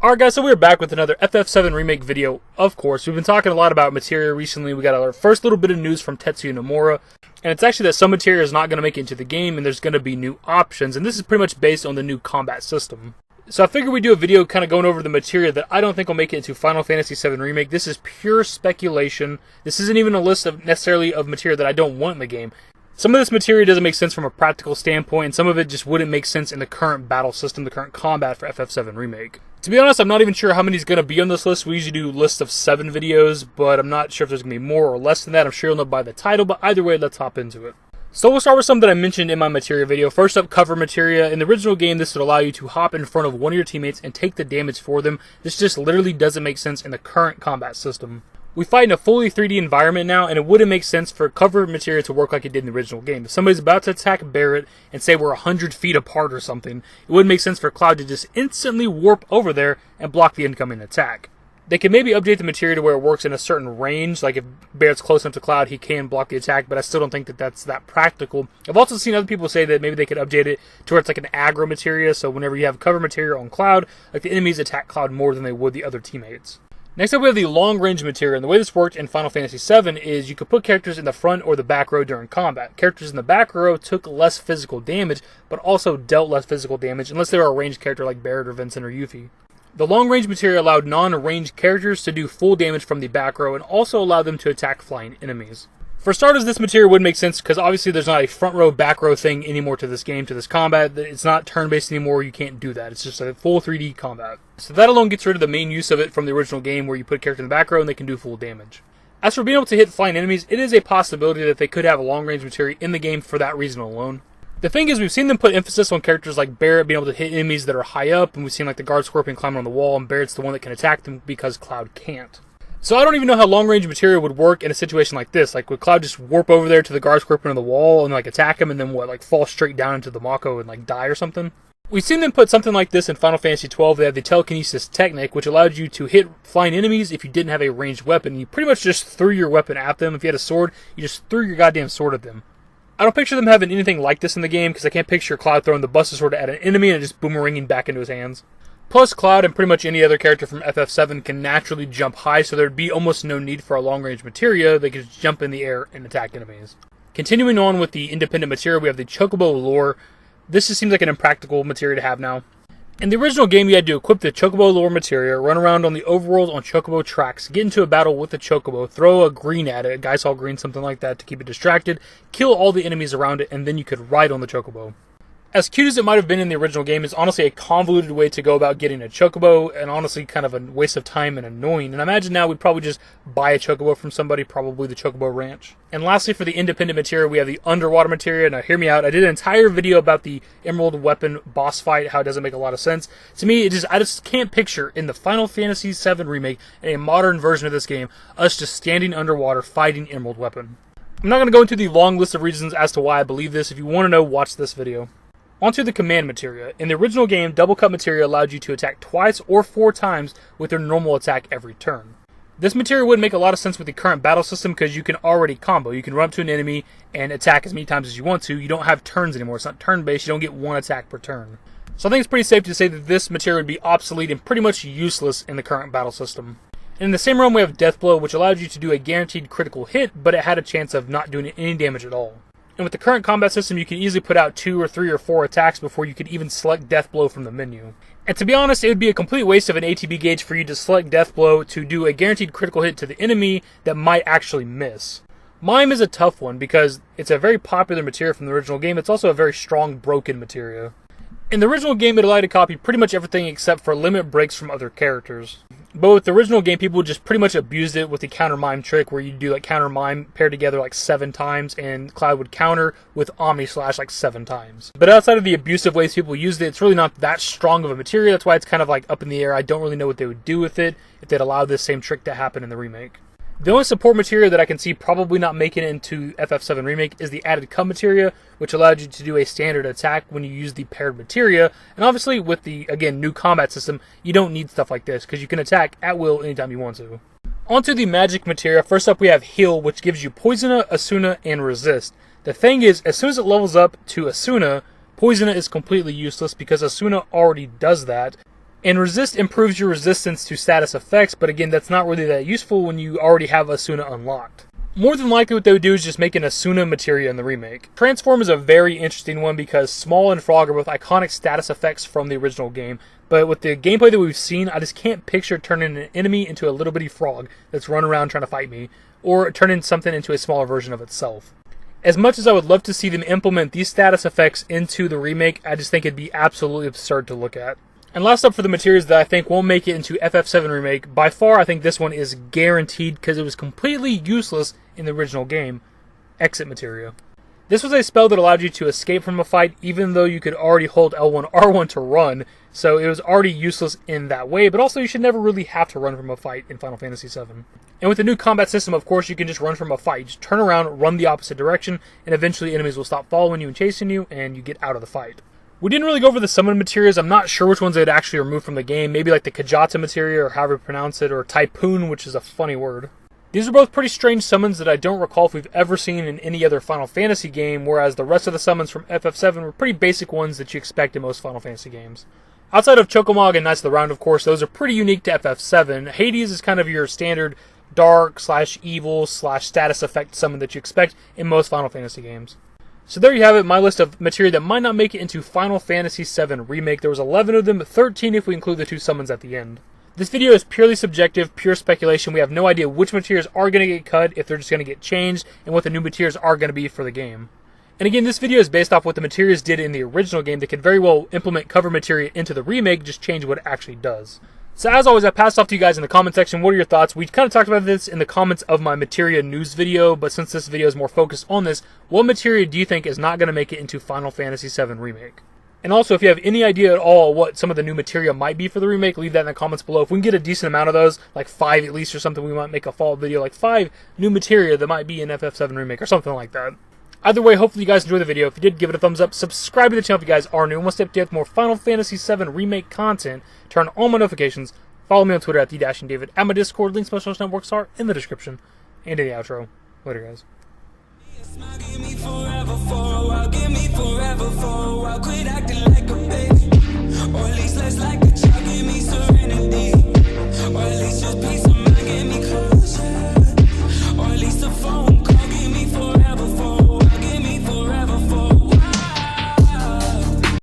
Alright guys, so we're back with another FF7 Remake video, of course. We've been talking a lot about materia recently. We got our first little bit of news from Tetsuya Nomura, and it's actually that some materia is not going to make it into the game, and there's going to be new options, and this is pretty much based on the new combat system. So I figured we'd do a video kind of going over the materia that I don't think will make it into Final Fantasy VII Remake. This is pure speculation. This isn't even a list of necessarily of materia that I don't want in the game. Some of this materia doesn't make sense from a practical standpoint, and some of it just wouldn't make sense in the current battle system, the current combat for FF7 Remake. To be honest, I'm not even sure how many is going to be on this list. We usually do lists of 7 videos, but I'm not sure if there's going to be more or less than that. I'm sure you'll know by the title, but either way, let's hop into it. So we'll start with something that I mentioned in my materia video. First up, cover materia. In the original game, this would allow you to hop in front of one of your teammates and take the damage for them. This just literally doesn't make sense in the current combat system. We fight in a fully 3D environment now, and it wouldn't make sense for cover materia to work like it did in the original game. If somebody's about to attack Barrett and say we're 100 feet apart or something, it wouldn't make sense for Cloud to just instantly warp over there and block the incoming attack. They can maybe update the materia to where it works in a certain range, like if Barrett's close enough to Cloud, he can block the attack, but I still don't think that that's that practical. I've also seen other people say that maybe they could update it to where it's like an aggro materia, so whenever you have cover materia on Cloud, like the enemies attack Cloud more than they would the other teammates. Next up, we have the long-range materia, and the way this worked in Final Fantasy VII is you could put characters in the front or the back row during combat. Characters in the back row took less physical damage, but also dealt less physical damage, unless they were a ranged character like Barrett or Vincent or Yuffie. The long-range materia allowed non-ranged characters to do full damage from the back row, and also allowed them to attack flying enemies. For starters, this materia would make sense because obviously there's not a front row, back row thing anymore to this game, to this combat. It's not turn-based anymore, you can't do that. It's just a full 3D combat. So that alone gets rid of the main use of it from the original game where you put a character in the back row and they can do full damage. As for being able to hit flying enemies, it is a possibility that they could have a long-range materia in the game for that reason alone. The thing is, we've seen them put emphasis on characters like Barrett being able to hit enemies that are high up, and we've seen like the guard scorpion climbing on the wall, and Barrett's the one that can attack them because Cloud can't. So I don't even know how long-range materia would work in a situation like this. Like, would Cloud just warp over there to the guard scorpion on the wall and like attack him and then what, like fall straight down into the Mako and like die or something? We've seen them put something like this in Final Fantasy XII. They have the telekinesis technique, which allowed you to hit flying enemies if you didn't have a ranged weapon. You pretty much just threw your weapon at them. If you had a sword, you just threw your goddamn sword at them. I don't picture them having anything like this in the game because I can't picture Cloud throwing the Buster Sword at an enemy and just boomeranging back into his hands. Plus, Cloud and pretty much any other character from FF7 can naturally jump high, so there'd be almost no need for a long-range materia. They could just jump in the air and attack enemies. Continuing on with the independent materia, we have the Chocobo lore. This just seems like an impractical materia to have now. In the original game, you had to equip the Chocobo lore materia, run around on the overworld on Chocobo tracks, get into a battle with the Chocobo, throw a green at it, a Guy Saw green, something like that, to keep it distracted, kill all the enemies around it, and then you could ride on the Chocobo. As cute as it might have been in the original game, it's honestly a convoluted way to go about getting a Chocobo, and honestly kind of a waste of time and annoying. And I imagine now we'd probably just buy a Chocobo from somebody, probably the Chocobo Ranch. And lastly, for the independent materia, we have the underwater materia. Now hear me out, I did an entire video about the Emerald Weapon boss fight, how it doesn't make a lot of sense. To me, I just can't picture in the Final Fantasy VII Remake, in a modern version of this game, us just standing underwater fighting Emerald Weapon. I'm not going to go into the long list of reasons as to why I believe this. If you want to know, watch this video. Onto the command materia. In the original game, double cut materia allowed you to attack twice or 4 times with their normal attack every turn. This materia wouldn't make a lot of sense with the current battle system because you can already combo. You can run up to an enemy and attack as many times as you want to. You don't have turns anymore. It's not turn-based. You don't get 1 attack per turn. So I think it's pretty safe to say that this materia would be obsolete and pretty much useless in the current battle system. And in the same realm, we have Deathblow, which allowed you to do a guaranteed critical hit, but it had a chance of not doing any damage at all. And with the current combat system, you can easily put out 2 or 3 or 4 attacks before you could even select Deathblow from the menu. And to be honest, it would be a complete waste of an ATB gauge for you to select Deathblow to do a guaranteed critical hit to the enemy that might actually miss. Mime is a tough one because it's a very popular materia from the original game. It's also a very strong broken materia. In the original game, it allowed you to copy pretty much everything except for limit breaks from other characters. But with the original game, people just pretty much abused it with the counter mime trick where you do like counter mime paired together like 7 times and Cloud would counter with Omni Slash like 7 times. But outside of the abusive ways people used it, it's really not that strong of a materia. That's why it's kind of like up in the air. I don't really know what they would do with it if they'd allow this same trick to happen in the remake. The only support materia that I can see probably not making it into FF7 Remake is the added cut materia, which allowed you to do a standard attack when you use the paired materia. And obviously with the, again, new combat system, you don't need stuff like this because you can attack at will anytime you want to. Onto the magic materia. First up we have Heal, which gives you Poisona, Asuna, and Resist. The thing is, as soon as it levels up to Asuna, Poisona is completely useless because Asuna already does that. And Resist improves your resistance to status effects, but again, that's not really that useful when you already have Asuna unlocked. More than likely what they would do is just make an Asuna Materia in the remake. Transform is a very interesting one because Small and Frog are both iconic status effects from the original game, but with the gameplay that we've seen, I just can't picture turning an enemy into a little bitty frog that's running around trying to fight me, or turning something into a smaller version of itself. As much as I would love to see them implement these status effects into the remake, I just think it'd be absolutely absurd to look at. And last up for the materials that I think won't make it into FF7 Remake, by far I think this one is guaranteed because it was completely useless in the original game, Exit Materia. This was a spell that allowed you to escape from a fight even though you could already hold L1 R1 to run, so it was already useless in that way, but also you should never really have to run from a fight in Final Fantasy VII. And with the new combat system, of course, you can just run from a fight. Just turn around, run the opposite direction, and eventually enemies will stop following you and chasing you, and you get out of the fight. We didn't really go over the summon materials. I'm not sure which ones they'd actually remove from the game. Maybe like the Kajata Materia, or however you pronounce it, or Typhoon, which is a funny word. These are both pretty strange summons that I don't recall if we've ever seen in any other Final Fantasy game, whereas the rest of the summons from FF7 were pretty basic ones that you expect in most Final Fantasy games. Outside of Chocobo and Knights of the Round, of course, those are pretty unique to FF7. Hades is kind of your standard dark/evil/status effect summon that you expect in most Final Fantasy games. So there you have it, my list of materia that might not make it into Final Fantasy VII Remake. There was 11 of them, 13 if we include the 2 summons at the end. This video is purely subjective, pure speculation. We have no idea which materials are going to get cut, if they're just going to get changed, and what the new materials are going to be for the game. And again, this video is based off what the materials did in the original game. They could very well implement cover materia into the remake, just change what it actually does. So as always, I passed off to you guys in the comment section. What are your thoughts? We kind of talked about this in the comments of my materia news video, but since this video is more focused on this, what materia do you think is not going to make it into Final Fantasy VII Remake? And also, if you have any idea at all what some of the new materia might be for the remake, leave that in the comments below. If we can get a decent amount of those, like 5 at least or something, we might make a follow-up video, like 5 new materia that might be in FF7 Remake or something like that. Either way, hopefully you guys enjoyed the video. If you did, give it a thumbs up. Subscribe to the channel if you guys are new and want to stay up to date with more Final Fantasy VII Remake content. Turn on all my notifications. Follow me on Twitter at @the-david. At my Discord, links to my social networks are in the description and in the outro. Later, guys. Give me forever for a while, give me forever for a while. Quit acting like a baby, or at least less like